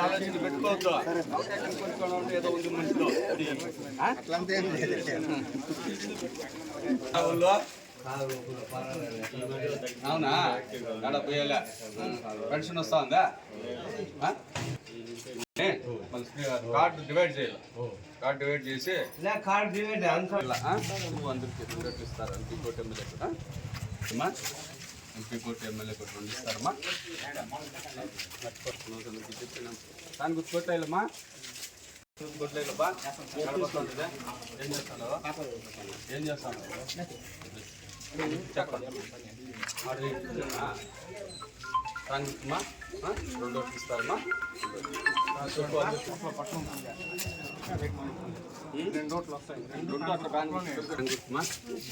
ఆలోచన పెట్టుకోవద్దు. ఏదో ఉంది మనిషిలో అవునా ఆడ పోయేలా పెన్షన్ వస్తా ఉందా? కార్డు డివైడ్ చేయాలి. కార్డు డివైడ్ చేసి అందరికి రెండు ఇస్తారు. ఎంపీకోటి ఎమ్మెల్యే కూడా ఎంపీకోటి ఎమ్మెల్యే కూడా రెండు ఇస్తారమ్మా. దాని గుర్తుకొట్టేయాలమ్మా. గుర్తుకొట్టేయాలమ్మా. ఏం చేస్తాను ఏం చేస్తాను చెప్పండి. రాంగుమ్మా రెండు ఓట్లు ఇస్తారమ్మా. రెండు ఓట్లు వస్తాయి. రెండు ఓట్లు ఫ్యాన్ గుర్తుమా.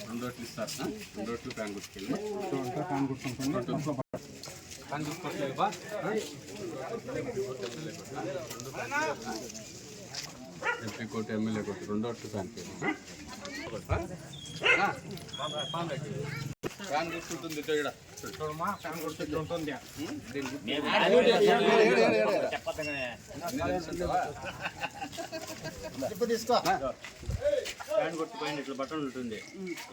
రెండు ఓట్లు ఇస్తారు. రెండు ఓట్లు ఫ్యాన్ గుర్తుకెళ్ళి ఫ్యాన్ గుర్తుకోవట్లేదు బా. ఎంపీ కోటి ఎమ్మెల్యే కోటి రెండు ఓట్లు ఫ్యాన్ ఫ్యాన్ గుర్తుంటుంది. ఇక్కడ చూడమ్మా ఫ్యాన్ గుర్తు ఉంటుంది. ఫ్యాన్ గుర్తు పైన ఇట్లా బటన్ ఉంటుంది.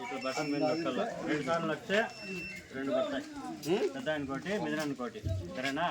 ఇట్లా బటన్ మీద నొక్కాలి. 2 సార్లు నొక్కితే 2 పడతాయి. పెద్ద అనుకోటి మిదిన అనుకోటి. సరేనా?